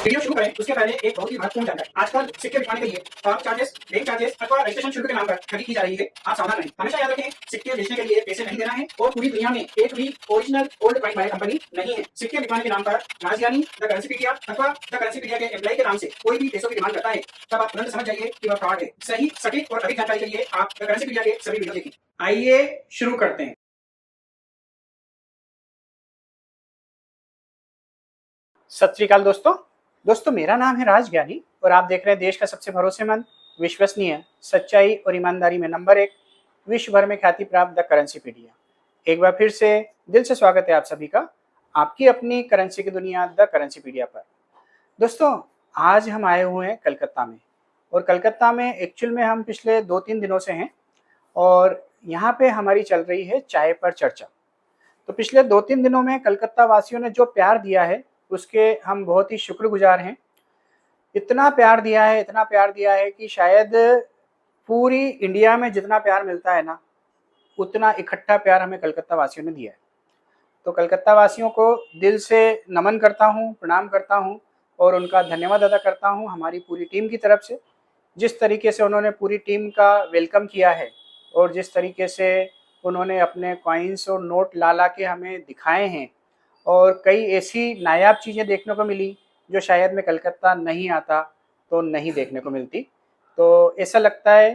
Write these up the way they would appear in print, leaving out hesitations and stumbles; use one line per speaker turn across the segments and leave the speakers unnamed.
Video शुरू करें उसके पहले एक बहुत ही महत्वपूर्ण जानकारी। आजकल सिक्के बिकवाने के लिए पार्क चार्जेस, बैंक चार्जेस अथवा रजिस्ट्रेशन शुल्क के नाम पर ठगी की जा रही है। आप सावधान रहें। हमेशा याद रखें, सिक्के बेचने के लिए पैसे नहीं देना है और पूरी दुनिया में एक भी original old coin buyer company नहीं है। सिक्के बिकवाने के नाम पर राजधानी, द करेंसीपीडिया अथवा द करेंसीपीडिया के एम्प्लॉय के नाम से कोई भी पैसों की डिमांड करता है, तब आप तुरंत समझ जाइए कि वह फ्रॉड है। सही, सटीक और अधिक जानकारी के लिए आप द करेंसीपीडिया के सभी वीडियो देखें। आइए शुरू करते हैं। सत श्री अकाल दोस्तों, मेरा नाम है राज ज्ञानी और आप देख रहे हैं देश का सबसे भरोसेमंद, विश्वसनीय, सच्चाई और ईमानदारी में नंबर 1, विश्व भर में ख्याति प्राप्त द करेंसीपीडिया। एक बार फिर से दिल से स्वागत है आप सभी का आपकी अपनी करेंसी की दुनिया द करेंसीपीडिया पर। दोस्तों, आज हम आए हुए हैं कलकत्ता में और कलकत्ता में एक्चुअल में हम पिछले 2-3 दिनों से हैं और यहाँ पे हमारी चल रही है चाय पर चर्चा। तो पिछले 2-3 दिनों में कलकत्ता वासियों ने जो प्यार दिया है उसके हम बहुत ही शुक्रगुजार हैं। इतना प्यार दिया है कि शायद पूरी इंडिया में जितना प्यार मिलता है ना, उतना इकट्ठा प्यार हमें कलकत्ता वासियों ने दिया है। तो कलकत्ता वासियों को दिल से नमन करता हूँ, प्रणाम करता हूँ और उनका धन्यवाद अदा करता हूँ हमारी पूरी टीम की तरफ से। जिस तरीके से उन्होंने पूरी टीम का वेलकम किया है और जिस तरीके से उन्होंने अपने कॉइन्स और नोट ला के हमें दिखाए हैं और कई ऐसी नायाब चीज़ें देखने को मिली जो शायद मैं कलकत्ता नहीं आता तो नहीं देखने को मिलती। तो ऐसा लगता है,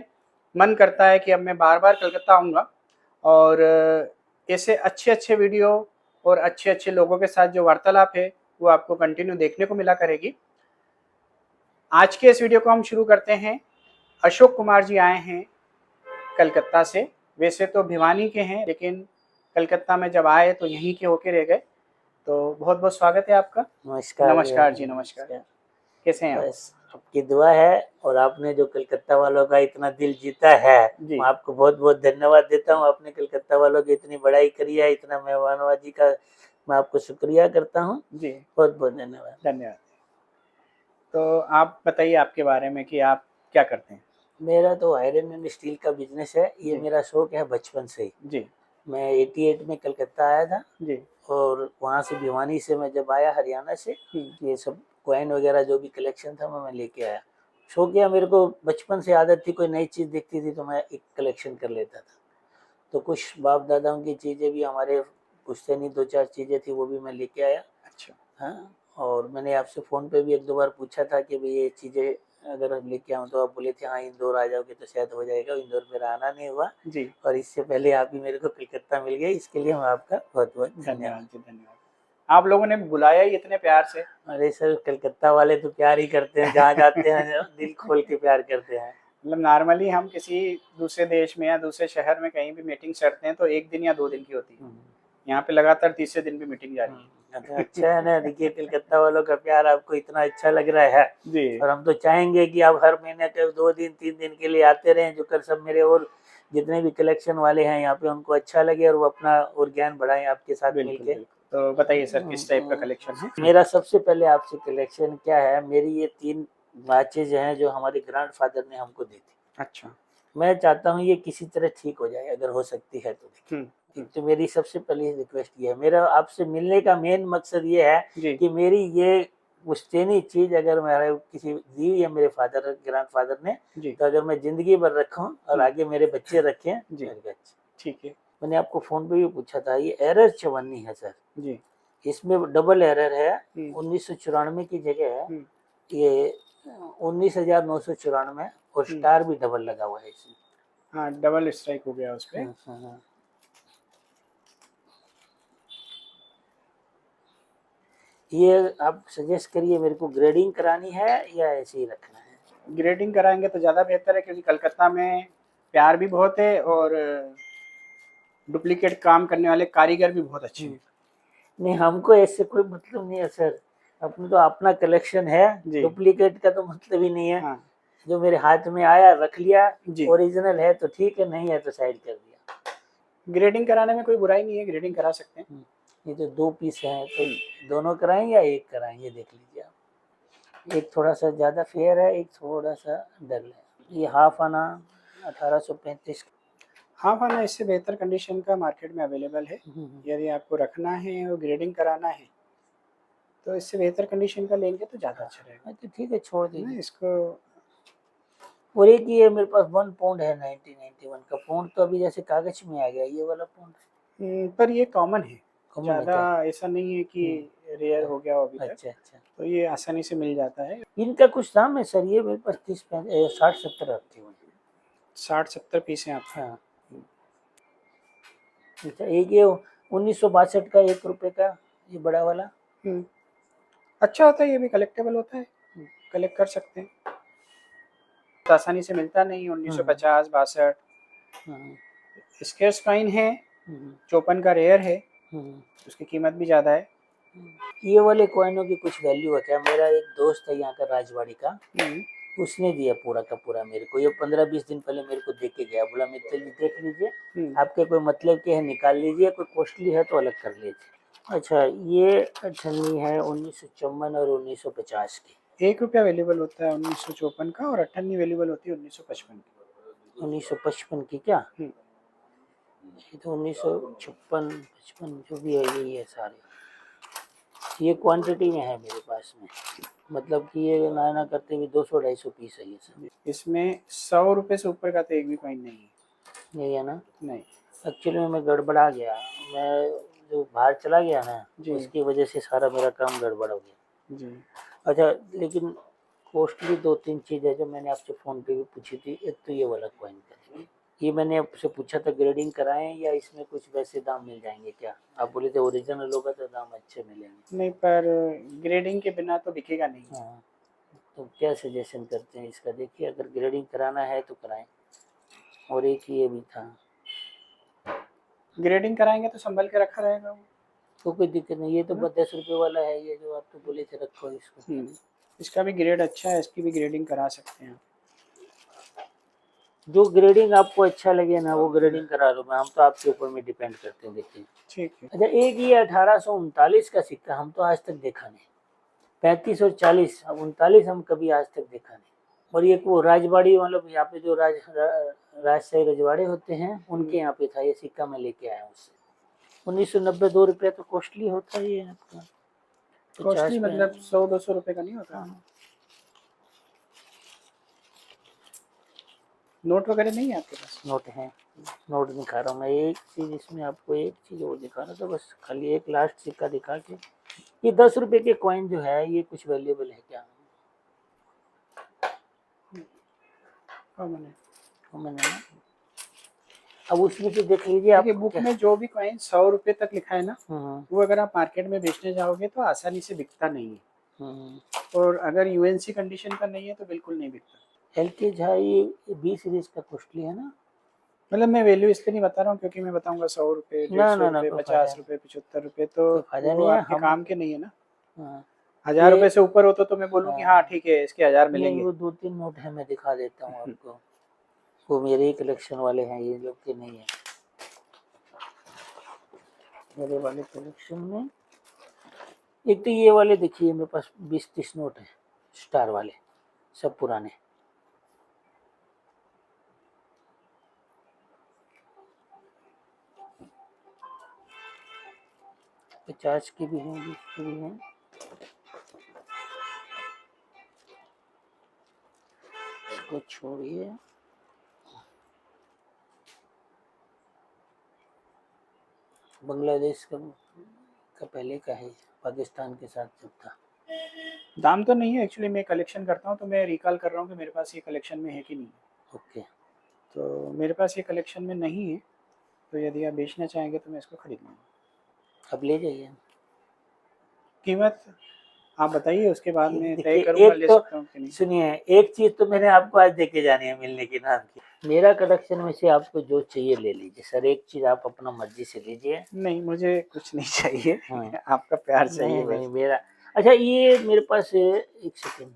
मन करता है कि अब मैं बार बार कलकत्ता आऊँगा और ऐसे अच्छे वीडियो और अच्छे लोगों के साथ जो वार्तालाप है वो आपको कंटिन्यू देखने को मिला करेगी। आज के इस वीडियो को हम शुरू करते हैं। अशोक कुमार जी आए हैं कलकत्ता से, वैसे तो भिवानी के हैं लेकिन कलकत्ता में जब आए तो यहीं के होके रह गए। तो बहुत बहुत स्वागत है आपका। नमस्कार जी, नमस्कार। कैसे हैं आप?
बस आपकी दुआ है और आपने जो कलकत्ता वालों का इतना दिल जीता है, मैं आपको बहुत बहुत धन्यवाद देता हूँ। आपने कलकत्ता वालों की इतनी बड़ाई करी है, इतना मेहमानवाजी का मैं आपको शुक्रिया करता हूँ जी। बहुत बहुत धन्यवाद।
तो आप बताइए आपके बारे में कि आप क्या करते हैं?
मेरा तो आयरन एंड स्टील का बिजनेस है, ये मेरा शौक है बचपन से ही जी। मैं 88 में कलकत्ता आया था जी और वहाँ से भिवानी से मैं जब आया हरियाणा से, ये सब कॉइन वगैरह जो भी कलेक्शन था मैं लेके आया। शौकिया मेरे को बचपन से आदत थी, कोई नई चीज़ दिखती थी तो मैं एक कलेक्शन कर लेता था। तो कुछ बाप दादाओं की चीज़ें भी हमारे पूछते नहीं, 2-4 चीज़ें थी वो भी मैं लेके आया।
अच्छा।
हाँ, और मैंने आपसे फ़ोन पे भी 1-2 बार पूछा था कि भाई ये चीज़ें अगर लेके आऊँ तो आप बोले थे हाँ इंदौर आ जाओगे तो शायद हो जाएगा। इंदौर मेरा आना नहीं हुआ जी और इससे पहले आप ही मेरे को कलकत्ता मिल गए, इसके लिए मैं आपका बहुत बहुत
धन्यवाद जी, धन्यवाद। आप लोगों ने बुलाया ही इतने प्यार से।
अरे सर, कलकत्ता वाले तो प्यार ही करते हैं, जहाँ जाते हैं दिल खोल के प्यार करते हैं।
मतलब नॉर्मली हम किसी दूसरे देश में या दूसरे शहर में कहीं भी मीटिंग करते हैं तो 1 दिन या 2 दिन की होती है। यहाँ पे लगातार तीसरे दिन भी मीटिंग जारी है।
अच्छा है ना। देखिए, कलकत्ता वालों का प्यार आपको इतना अच्छा लग रहा है जी और हम तो चाहेंगे कि आप हर महीने के 2 दिन 3 दिन के लिए आते रहें, जो कर सब मेरे और जितने भी कलेक्शन वाले हैं यहाँ पे उनको अच्छा लगे और वो अपना और ज्ञान बढ़ाएं आपके साथ मिलके।
तो बताइए सर, किस टाइप का कलेक्शन है?
मेरा सबसे पहले आपसे कलेक्शन क्या है, मेरी ये 3 वॉचेज हैं जो हमारे ग्रैंडफादर ने हमको दी थी।
अच्छा।
मैं चाहता हूँ ये किसी तरह ठीक हो जाए, अगर हो सकती है तो। तो मेरी सबसे पहली रिक्वेस्ट ये है, मेरा आपसे मिलने का मेन मकसद ये है कि मेरी ये पुश्तैनी चीज अगर मेरे किसी दी हुई है मेरे फादर ग्रैंडफादर ने, तो अगर मैं जिंदगी भर रखूं और आगे मेरे बच्चे रखें
ठीक है।
मैंने आपको फोन पे भी पूछा था, ये एरर 54 है सर जी। इसमें डबल एरर है, 1994 की जगह है ये 19,994 और स्टार भी डबल लगा हुआ है इसमें।
हाँ, डबल स्ट्राइक हो गया उस पे।
हाँ। ये आप सजेस्ट करिए, मेरे को ग्रेडिंग करानी है या ऐसे ही रखना है?
ग्रेडिंग कराएंगे तो ज़्यादा बेहतर है, क्योंकि कलकत्ता में प्यार भी बहुत है और डुप्लीकेट काम करने वाले कारीगर भी बहुत अच्छे हैं।
नहीं, हमको ऐसे कोई मतलब नहीं है सर, अपने तो अपना कलेक्शन है, डुप्लीकेट का तो मतलब ही नहीं है। हाँ। जो मेरे हाथ में आया रख लिया, ओरिजिनल है तो ठीक है, नहीं है तो साइड कर दिया।
ग्रेडिंग कराने में कोई बुराई नहीं है, ग्रेडिंग करा सकते हैं।
ये जो 2 पीस हैं तो दोनों कराएं या एक कराएं, ये देख लीजिए आप। एक थोड़ा सा ज़्यादा फेयर है, एक थोड़ा सा डल है। ये हाफ आना 1835।
हाफ आना इससे बेहतर कंडीशन का मार्केट में अवेलेबल है। यदि आपको रखना है और ग्रेडिंग कराना है तो इससे बेहतर कंडीशन का लेंगे तो ज्यादा अच्छा रहेगा।
तो ठीक है, छोड़
ना
दीजिए
इसको।
और एक ये मेरे पास 1 पाउंड है 1991 का। पाउंड तो अभी जैसे कागज में आ गया, ये वाला पाउंड
पर ये कॉमन है,
कॉमन है
ज्यादा
क्या?
ऐसा नहीं है कि रेयर हो गया हो अभी तक,
अच्छा अच्छा।
तो ये आसानी से मिल जाता है।
इनका कुछ दाम है सर? ये मेरे पास 60-70 रखे हुए हैं।
60-70 पीस हैं आपके।
हाँ। अच्छा, एक ये 1962 का 1 रुपए का, ये बड़ा वाला।
अच्छा होता है, ये भी कलेक्टेबल होता है, कलेक्ट कर सकते हैं। तो आसानी से मिलता नहीं, 1950-62 स्केर्स कॉइन है, चौपन का रेयर है, उसकी कीमत भी ज़्यादा है।
ये वाले कॉइनों की कुछ वैल्यू है क्या? मेरा एक दोस्त है यहाँ का राजवाड़ी का, उसने दिया पूरा का पूरा मेरे को, ये 15-20 दिन पहले मेरे को देके गया, बोला मित्तल जी देख लीजिए, आपके कोई मतलब के है निकाल लीजिए, कोई कॉस्टली है तो अलग कर लीजिए। अच्छा, ये अठन्नी है 1954 और 1950 की।
1 रुपया अवेलेबल होता है 1954 का, और अठन्नी अवेलेबल होती है 1955 की।
1955 की क्या? ये तो 1956-55 जो भी है यही है सारे। ये क्वांटिटी में है मेरे पास में, मतलब कि ये ना करते हुए 200-250 पीस है ये सब।
इसमें 100 रुपये से ऊपर का तो एक भी कॉइन नहीं है।
यही है ना?
नहीं,
एक्चुअली में मैं गड़बड़ा गया, मैं जो बाहर चला गया ना, उसकी वजह से सारा मेरा काम गड़बड़ हो गया
जी।
अच्छा, लेकिन कॉस्टली 2-3 चीज़ है जो मैंने आपसे फ़ोन पे भी पूछी थी। एक तो ये वाला कॉइन का, ये मैंने आपसे पूछा था ग्रेडिंग कराएं या इसमें कुछ वैसे दाम मिल जाएंगे क्या? आप बोले थे ओरिजिनल होगा तो दाम अच्छे मिलेंगे।
नहीं, पर ग्रेडिंग के बिना तो बिकेगा नहीं।
हाँ, तो क्या सजेशन करते हैं इसका? देखिए, अगर ग्रेडिंग कराना है तो कराएं। और एक ये भी था,
ग्रेडिंग कराएंगे तो संभल के रखा रहेगा वो,
तो कोई दिक्कत नहीं। ये तो 10 रुपये वाला है, ये जो आप तो बोले थे रखो इसको।
इसका भी ग्रेड अच्छा है, इसकी भी ग्रेडिंग करा सकते हैं।
जो ग्रेडिंग आपको अच्छा लगे ना वो ग्रेडिंग करा लो, मैं हम तो आपके ऊपर में डिपेंड करते हैं। देखिए
ठीक है।
अच्छा, एक ये 1839 का सिक्का हम तो आज तक देखा नहीं। 35 और 40, 39 हम कभी आज तक देखा नहीं। और ये वो राजवाड़ी, मतलब यहाँ पे जो राजशाही रजवाड़े होते हैं उनके यहाँ पे था ये सिक्का, मैं लेके आया उससे। 1990 2 रुपया तो कॉस्टली होता ही है आपका।
कॉस्टली मतलब 100-200 रुपए का नहीं होता। नोट वगैरह नहीं है आपके पास?
नोट है, नोट दिखा रहा हूँ मैं। एक चीज इसमें आपको, एक चीज और दिखा रहा था बस, खाली एक लास्ट सिक्का दिखा के। ये 10 रुपए के कॉइन जो है ये कुछ वैल्यूएबल है क्या?
कॉमन है।
कॉमन है ना? अब उसमें से देख लीजिए आप,
बुक में जो भी कॉइन 100 रुपए तक लिखा है ना, वो अगर आप मार्केट में बेचने जाओगे तो आसानी से बिकता नहीं है। और अगर यूएनसी कंडीशन का नहीं है तो बिल्कुल नहीं बिकता।
एलके झा ये 20 सीरीज का कॉस्टली है ना?
मतलब मैं वैल्यू इसलिए नहीं बता रहा हूँ क्योंकि मैं बताऊंगा 100 रुपए, 150 रुपए, 50 रुपए, 75 रुपए, तो वो आपके काम के नहीं है ना। 1000 रुपए से ऊपर हो तो मैं बोलूँ कि हाँ ठीक है इसके 1000 मिलेंगे।
वो 2-3 नोट है, मैं दिखा देता हूँ आपको। वो मेरे ही कलेक्शन वाले हैं, ये लोग के नहीं है। मेरे वाले कलेक्शन में एक तो ये वाले देखिए, मेरे पास 20-30 नोट है स्टार वाले, सब पुराने। पचास के भी हैं, 20 के भी हैं। इसको छोड़िए, बांग्लादेश का पहले का है, पाकिस्तान के साथ जब था।
दाम तो नहीं है, एक्चुअली मैं कलेक्शन करता हूँ तो मैं रिकॉल कर रहा हूँ कि मेरे पास ये कलेक्शन में है कि नहीं।
ओके,
तो मेरे पास ये कलेक्शन में नहीं है, तो यदि आप बेचना चाहेंगे तो मैं इसको खरीद लूँगा।
अब ले जाइए।
कीमत आप बताइए, उसके बाद में तय करूँगा ले सकता हूँ कि नहीं।
सुनिए, एक चीज तो मैंने आपको आज देके जानी है मिलने की नाम की। मेरा कलेक्शन में से आपको जो चाहिए ले लीजिए सर, एक चीज आप अपना मर्जी से लीजिए।
नहीं, मुझे कुछ नहीं चाहिए। आपका प्यार चाहिए।
नहीं मेरा, अच्छा ये मेरे पास एक सेकेंड,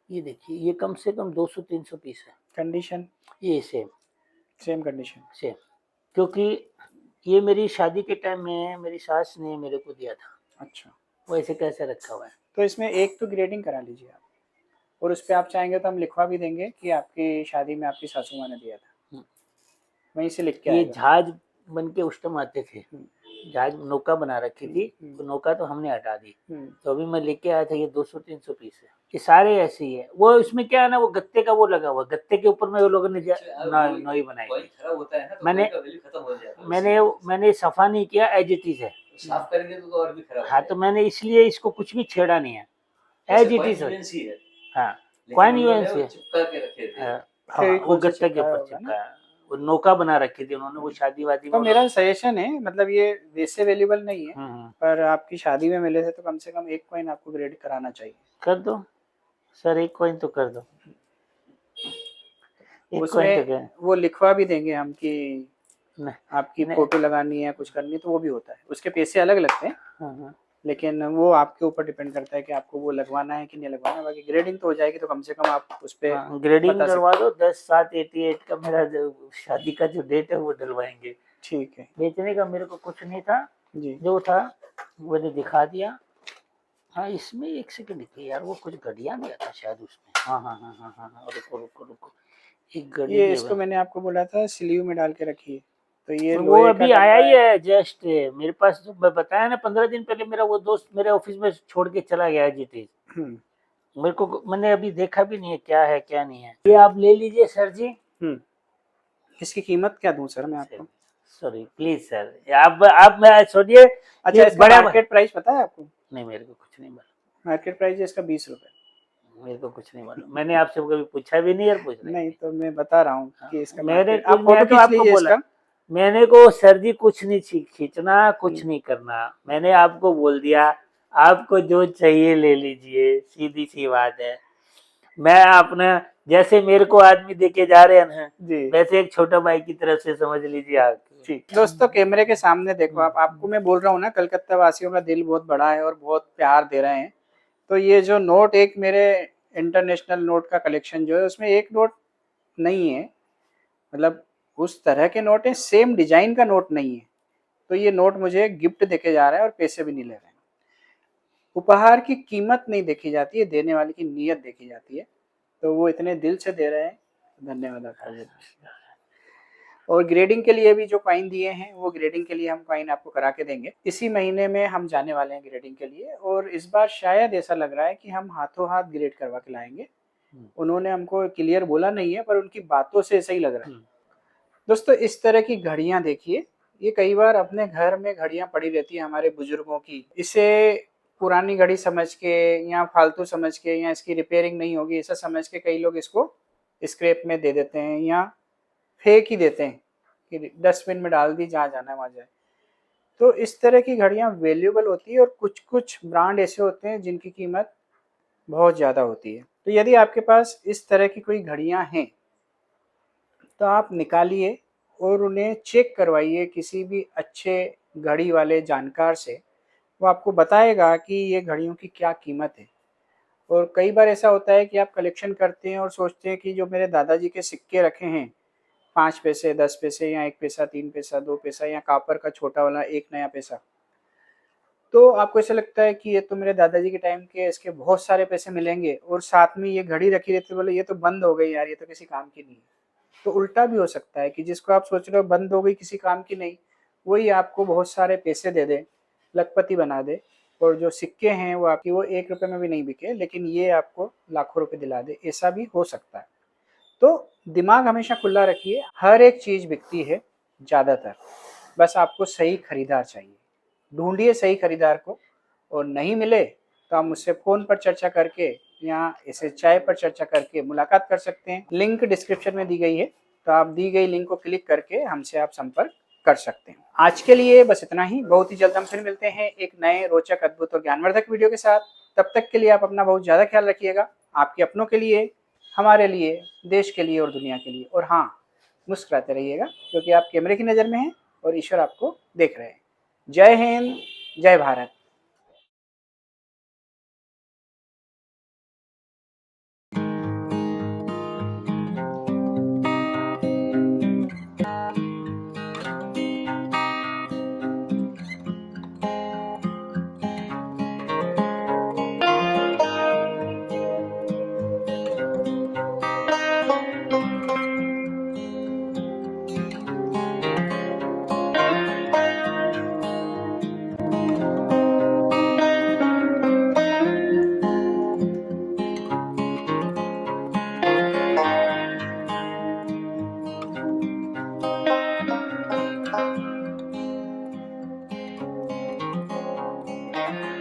ये देखिए, ये कम से कम 200-300 पीस है।
कंडीशन
ये सेम
कंडीशन
सेम, क्योंकि ये मेरी शादी के टाइम में मेरी सास ने मेरे को दिया था।
अच्छा,
वो ऐसे कैसे रखा हुआ है।
तो इसमें एक तो ग्रेडिंग करा लीजिए आप, और उस पर आप चाहेंगे तो हम लिखवा भी देंगे कि आपकी शादी में आपकी सासू माँ ने दिया था, वहीं से लिख के
ये
आएगा।
जहाज बन के उस टाइम आते थे, जहाज नौका बना रखी थी, तो नौका तो हमने हटा दी, तो अभी मैं लेके आया था, ये 200-300 पीस है, ये सारे ऐसे ही है। वो इसमें क्या है ना, वो गत्ते का वो लगा हुआ, गत्ते के ऊपर में वो लोगों ने नोई बनाई। मैंने सफा नहीं किया, एज इट इज है,
साफ करेंगे तो और भी खराब।
हाँ, तो मैंने इसलिए इसको कुछ भी छेड़ा नहीं है, एज इट इज है। हाँ, कॉइन यूएनसी है,
चिपका के रखे थे।
हाँ, वो गत्ते के ऊपर चिपका, वो नौका बना रखी थी उन्होंने, वो शादी वादी।
तो मेरा सजेशन है, मतलब ये वैसे अवेलेबल नहीं है, पर आपकी शादी में मिले थे तो कम से कम एक कॉइन आपको ग्रेड कराना चाहिए।
कर दो सर, एक कॉइन तो कर दो।
उसमें वो लिखवा भी देंगे हम कि आपकी फोटो लगानी है, कुछ करनी है, तो वो भी होता है, उसके पैसे अलग लगते हैं, लेकिन वो आपके ऊपर डिपेंड करता है कि आपको वो लगवाना है कि नहीं लगवाना। बाकी ग्रेडिंग तो हो जाएगी, तो कम से कम आप उस पे
ग्रेडिंग करवा दो। 10/7/88 का मेरा शादी का जो डेट है वो डलवाएंगे।
ठीक है।
बेचने का मेरे को कुछ नहीं था
जी,
जो था मैंने दिखा दिया। हाँ, इसमें एक सेकंड यार, वो कुछ घड़िया नहीं आता शायद उसमें। हाँ, रुको, एक घड़ी।
ये इसको मैंने आपको बोला था स्लीव में डाल के रखिए, तो ये
वो अभी आया ही है जस्ट मेरे पास। तो मैं बताया ना, 15 दिन पहले मेरा वो दोस्त मेरे ऑफिस में छोड़ के चला गया जीते। मेरे को, मैंने अभी देखा भी नहीं है क्या है क्या नहीं है। ये आप ले लीजिए सर जी।
इसकी कीमत क्या दूं सर मैं आपको?
सॉरी प्लीज सर, आप मैं छोड़िए।
अच्छा, इसका मार्केट प्राइस पता है आपको?
नहीं, मेरे को कुछ नहीं मालूम।
मार्केट प्राइस है इसका 20 रुपए।
मेरे को कुछ नहीं मालूम, मैंने आपसे कभी पूछा भी नहीं यार, पूछ
नहीं, तो मैं बता रहा हूँ कि इसका
मैंने
आप फोटो खींच लीजिए इसका।
मैंने को सर जी कुछ नहीं खींचना, कुछ नहीं करना, मैंने आपको बोल दिया आपको जो चाहिए ले लीजिए, सीधी सी बात है। मैं अपना, जैसे मेरे को आदमी देके जा रहे हैं वैसे एक छोटा भाई की तरफ से समझ लीजिए आप।
ठीक दोस्तों, कैमरे के सामने देखो आपको मैं बोल रहा हूँ ना, कलकत्ता वासियों का दिल बहुत बड़ा है और बहुत प्यार दे रहे हैं। तो ये जो नोट, एक मेरे इंटरनेशनल नोट का कलेक्शन जो है, उसमें एक नोट नहीं है, मतलब उस तरह के नोट है, सेम डिजाइन का नोट नहीं है। तो ये नोट मुझे गिफ्ट देके जा रहा है और पैसे भी नहीं ले रहे हैं। उपहार की कीमत नहीं देखी जाती है, देने वाले की नीयत देखी जाती है। तो वो इतने दिल से दे रहे हैं, धन्यवाद। और ग्रेडिंग के लिए भी जो कॉइन दिए हैं, वो ग्रेडिंग के लिए हम कॉइन आपको करा के देंगे। इसी महीने में हम जाने वाले हैं ग्रेडिंग के लिए, और इस बार शायद ऐसा लग रहा है कि हम हाथों हाथ ग्रेड करवा के लाएंगे। उन्होंने हमको क्लियर बोला नहीं है, पर उनकी बातों से ऐसा ही लग रहा है। दोस्तों, इस तरह की घड़ियां देखिए, ये कई बार अपने घर में घड़ियां पड़ी रहती है हमारे बुजुर्गों की। इसे पुरानी घड़ी समझ के या फालतू समझ के या इसकी रिपेयरिंग नहीं होगी ऐसा समझ के कई लोग इसको स्क्रैप में दे देते हैं या फेंक ही देते हैं कि डस्टबिन में डाल दी, जहाँ जाना है वहाँ जाए। तो इस तरह की घड़ियाँ वैल्यूएबल होती है, और कुछ कुछ ब्रांड ऐसे होते हैं जिनकी कीमत बहुत ज़्यादा होती है। तो यदि आपके पास इस तरह की कोई घड़ियाँ हैं तो आप निकालिए और उन्हें चेक करवाइए किसी भी अच्छे घड़ी वाले जानकार से। वो आपको बताएगा कि ये घड़ियों की क्या कीमत है। और कई बार ऐसा होता है कि आप कलेक्शन करते हैं और सोचते हैं कि जो मेरे दादाजी के सिक्के रखे हैं, 5 पैसे, 10 पैसे या 1 पैसा, 3 पैसा, 2 पैसा, या कापर का छोटा वाला 1 नया पैसा, तो आपको ऐसा लगता है कि ये तो मेरे दादाजी के टाइम के, इसके बहुत सारे पैसे मिलेंगे, और साथ में ये घड़ी रखी रहती है, बोले ये तो बंद हो गई यार, ये तो किसी काम की नहीं है। तो उल्टा भी हो सकता है कि जिसको आप सोच रहे हो बंद हो गई, किसी काम की नहीं, वही आपको बहुत सारे पैसे दे दे, लखपति बना दे, और जो सिक्के हैं वो आपकी वो 1 रुपये में भी नहीं बिके, लेकिन ये आपको लाखों रुपए दिला दे। ऐसा भी हो सकता है। तो दिमाग हमेशा खुला रखिए, हर एक चीज़ बिकती है ज़्यादातर, बस आपको सही खरीदार चाहिए। ढूंढिए सही खरीदार को, और नहीं मिले तो आप मुझसे फ़ोन पर चर्चा करके या ऐसे चाय पर चर्चा करके मुलाकात कर सकते हैं। लिंक डिस्क्रिप्शन में दी गई है, तो आप दी गई लिंक को क्लिक करके हमसे आप संपर्क कर सकते हैं। आज के लिए बस इतना ही। बहुत ही जल्द हम फिर मिलते हैं एक नए रोचक, अद्भुत और ज्ञानवर्धक वीडियो के साथ। तब तक के लिए आप अपना बहुत ज़्यादा ख्याल रखिएगा, आपके अपनों के लिए, हमारे लिए, देश के लिए और दुनिया के लिए। और हाँ, मुस्कुराते रहिएगा, क्योंकि आप कैमरे की नज़र में हैं और ईश्वर आपको देख रहे हैं। जय हिंद, जय भारत। है।